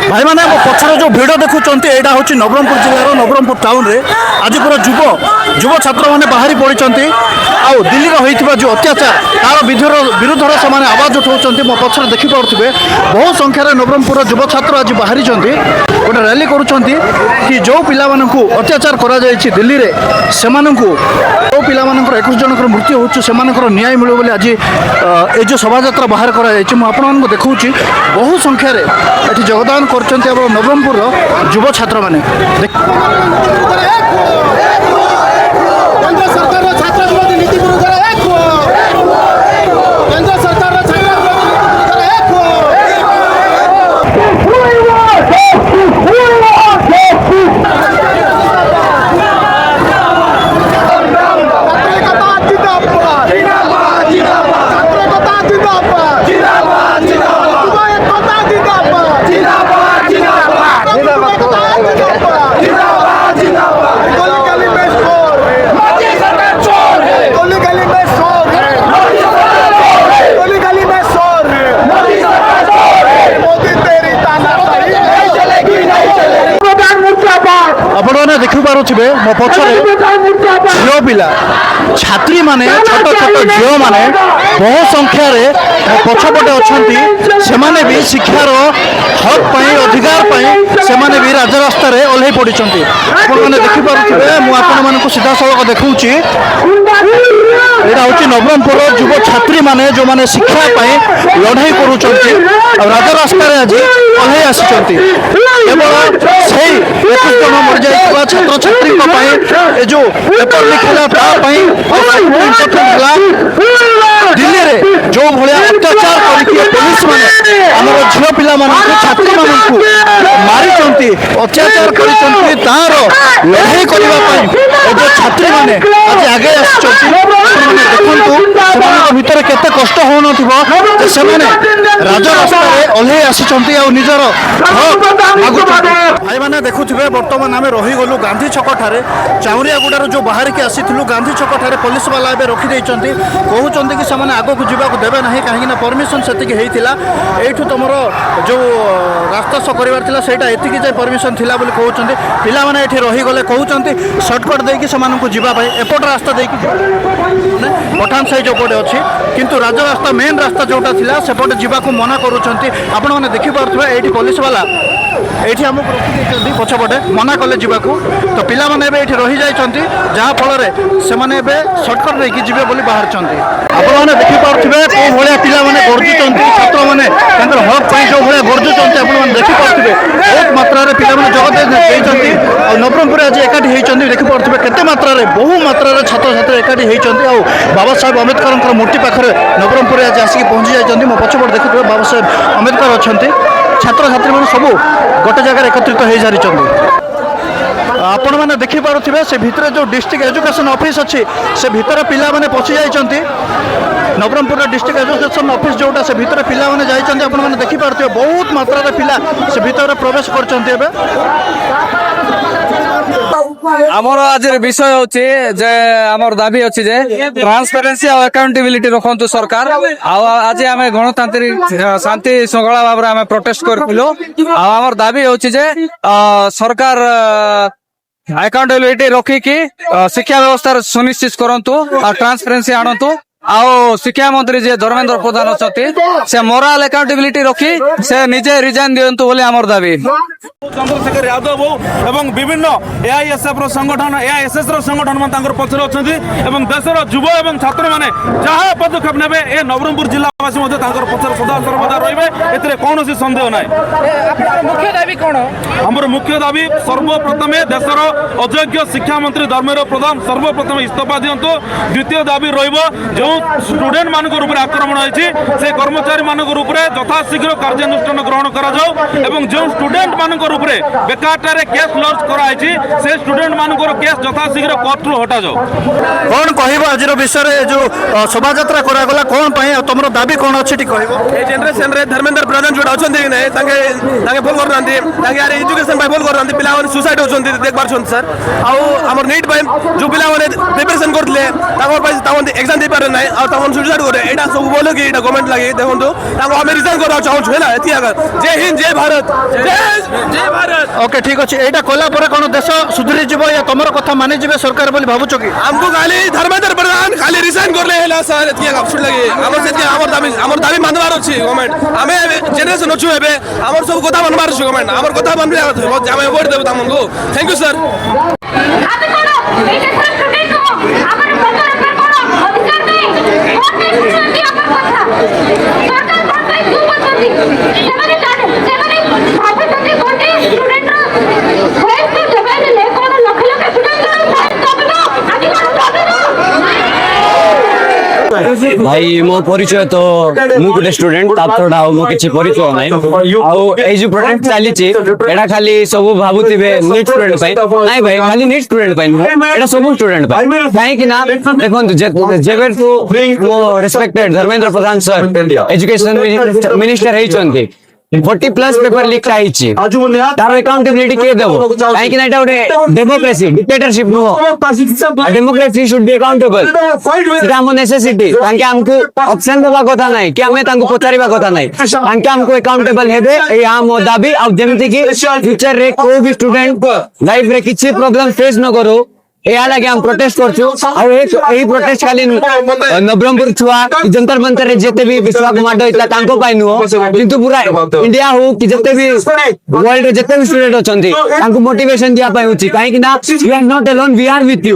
भाई मैंने मो पछर जो भिड देखुं यहाँ हूँ नवरंगपुर जिलार नवरंगपुर टाउन रे आज पूरा युव छात्र मैंने बाहरी पड़ी आउ दिल्ली होता जो अत्याचार तार विरुद्ध से आवाज उठाऊँ मो पछर देखिपे बहु संख्यार नवरंगपुर युव छात्र आज बाहरी गोटे रैली करुँच जो पिला अत्याचार कर दिल्ली में से जो पिला 21 जन मृत्यु हो न्याय मिले आज ये जो शोभा बाहर कर देखा बहु संख्यार ये योगदान कर नवरंगपुर युव छात्र मैंने आपने देखिपे मो पछरे झील पिला छात्री माने छोट छोट झील माने बहु संख्यार मो पछपटे अच्छा से भी शिक्षार हक अधिकार से भी राजरास्तार ओह्ल पड़ी आपने देखिपे मुझे सीधा सड़क देखा यहाँ हूँ नवरंगपुर युव छात्री माने जो माने शिक्षा लड़ाई कर राजरास्तार आज ओह्ल आसी केवल से 21 जन मर जाइए छात्र छात्री जो पेपर लिखला दिल्ली में जो भाया अत्याचार करके पुलिस मैंने आमर झील पिला छात्री मानू मारी अत्याचार कर तार लड़ाई करने जो छात्री मैंने आज आगे देखु भितर केते कष्ट हो राजरास्ता ओह्ल आसी निजर भाई मैंने देखुए बर्तमान आम रहीगलु गांधी छक ठारे चाउरियागुड़ार जो बाहर की आसीलु गांधी छक ठारे पुलिस वाला एवं रखिदे कहते कि से आगक जावाक देवे ना कहीं परमिशन से तुम जो रास्ता सकर से ये परमिशन थी कहते पिला मैंने ये रहीगले कहते सर्टकट देकी जावाई एपट रास्ता देकी पठान साइज उपटे अच्छी किंतु राजरास्ता मेन रास्ता जोटा था सेपटे जावाक मना करें देखिपे ये पुलिस वाला ये आमको रखी पछपटे मना कले जावाक तो पिला माने ये रही जाइए जहाँफल से सर्टकट नहीं जी बाहर आपने देखिपे कौ भाया पिला गर्जुंट छात्र मैंने हक जो भाया गर्जुंट आपने देखिपे बहुत मात्रा पिला जगत नवरंगपुर आज एकाठी होती देखिपे केते मात्रा बहु मात्रा छात्र छात्री एकाठी होती बाबा साहेब अम्बेडकर मूर्ति पाखे नवरंगपुर आज आसिक पहुंची जाइए मो पछपट देखिए बाबा साहेब अम्बेडकर अच्छा छात्र छात्री मैंने सब गोटे जगह एकत्रित हो सारी आपण मैंने देखिपे से भितर जो डिस्ट्रिक्ट एजुकेशन ऑफिस अच्छी से भितर पिला माने पशि जाइए नवरंगपुर डिस्ट्रिक्ट एजुकेशन ऑफिस जोटा से भितर पिला माने जाइए आपण मैंने देखिपे बहुत मात्रा पिला से भितर प्रवेश कर आमर आज विषय होची जे आमर दाबी अछि जे ट्रांसपेरेंसी और अकाउंटेबिलिटी रखंतु सरकार आज आमे गणतांत्रिक शांति श्रृंखला भाव आमे प्रोटेस्ट करथिलु आमर दाबी होची जे सरकार अकाउंटेबिलिटी रखी कि शिक्षा व्यवस्था सुनिश्चित करंतु और ट्रांसपेरेंसी आणंतु आओ शिक्षा मंत्री जे धर्मेंद्र प्रधान अच्छा से मोराल अकाउंटेबिलिटी रखी से निजे रिजाइन दियंतु बोले आमर दाबी चंद्रशेखर यादव एवं विभिन्न एआईएसएफ संगठन एआईएसएस संगठन में पछरे अच्छे एवं देशर युव एवं छात्र मैंने जहाँ पदक्षेप नेबे ए नवरंगपुर जिलावासी पछरे सदा सर्वदा रहिबे कौन सन्देह ना मुख्य दाबी कौन हमर मुख्य दाबी सर्वप्रथम देशर अयोग्य शिक्षा मंत्री धर्मेंद्र प्रधान सर्वप्रथम इस्तीफा दियंतु द्वितीय दाबी रहिबो जो स्टूडेंट मान आक्रमण होती से कर्मचारी मान यथाशीघ्र कार्यानुष्ठान ग्रहण कर जो स्टूडेंट मान मानकर उपरे बेकारटारे केस लॉन्च कराई से स्टूडेंट मानकर केस यथाशीघ्र कोर्ट रु हटा जाओ। कौन कहब आज विषय जो शोभा यात्रा करागला कौन तुम दाबी कौन अच्छी कह जेनरेशन रे धर्मेंद्र प्रधान जोड़ा अछंती कि नहीं तांगे भूल करनांती तांगे यार एजुकेशन पाई भूल करनांती पिला माने सुसाइड होचंती देख पारछन सर आउ हमर नीट पाई जो पिला माने प्रिपरेशन करथले तांगर पाई तावन एग्जाम दे पारे नाही आ तावन सुसाइड करे एटा सब बोलो कि एटा गवर्नमेंट लागि देखंतु तांको हम रिजाइन करा चाहू छला एति अगर जय हिंद जय भारत जय भारत। ओके ठीक अच्छे यहाँ कला कौन देश सुधरी जीव या तुम कथा मानि जी सरकार बोली भावुच कि हमको खाली धर्मेंद्र प्रधान खाली रिजाइन करले हेला सर एति अगर लगे हमर दाबी मानवार अछि गवर्नमेंट आमे जेनरेशन अछु हेबे हमर सब कथा मानवार अछि गवर्नमेंट हमर कथा मानबे आमे वोट देबो तामनको थैंक यू सर। আমি কোন এই যে স্টুডেন্ট কো আমার বাচ্চার উপর কোন অধিকার নেই কোন শুনতি আমার কথা সরকার কোন পাই দুপতি সেমানে জানে সেমানে ভাবুଛନ୍ତି কোটি স্টুডেন্ট ফাইল তো জবাই লে কোন লক্ষ লক্ষ স্টুডেন্ট ফাইল কবে আমি কোন পাবে না भाई मो परिचय तो मु गोटे स्टूडेंट तापड़ा मो किछि परिचय नै आउ ए जो प्रोजेक्ट चली छि एडा खाली सब भाबुतिबे नीट स्टूडेंट पई नै भाई खाली नीट स्टूडेंट पई एडा सब स्टूडेंट पई काहे कि ना देखन जेगर तो मो respected Dharmendra Pradhan sir education minister हे चंती 40+ पेपर लीक आइ छि तार अकाउंटेबिलिटी के देबो काहे कि ना एटा ओटे democracy dictatorship no democracy should be accountable सेटा हम नेसेसिटी तांके हमको ऑप्शन देबा कथा नै कि हमें तांको पचारिबा कथा नै तांके हमको अकाउंटेबल हेबे ए हम दाबी अब जेमति कि फ्यूचर रे कोई भी स्टूडेंट लाइफ रे किछि प्रॉब्लम फेस न करो या लगे हम प्रोटेस्ट करछु और एही प्रोटेस्ट खाली नवरंगपुर छुआ जंतर मंतर रे जेते भी विश्वास माडो इतला तांको पाइ नुओ किंतु पूरा इंडिया हो कि जेते भी वर्ल्ड रे जेते भी स्टूडेंट अछंती तांको मोटिवेशन दिया पाइ होची काहे कि ना you are not alone we are with you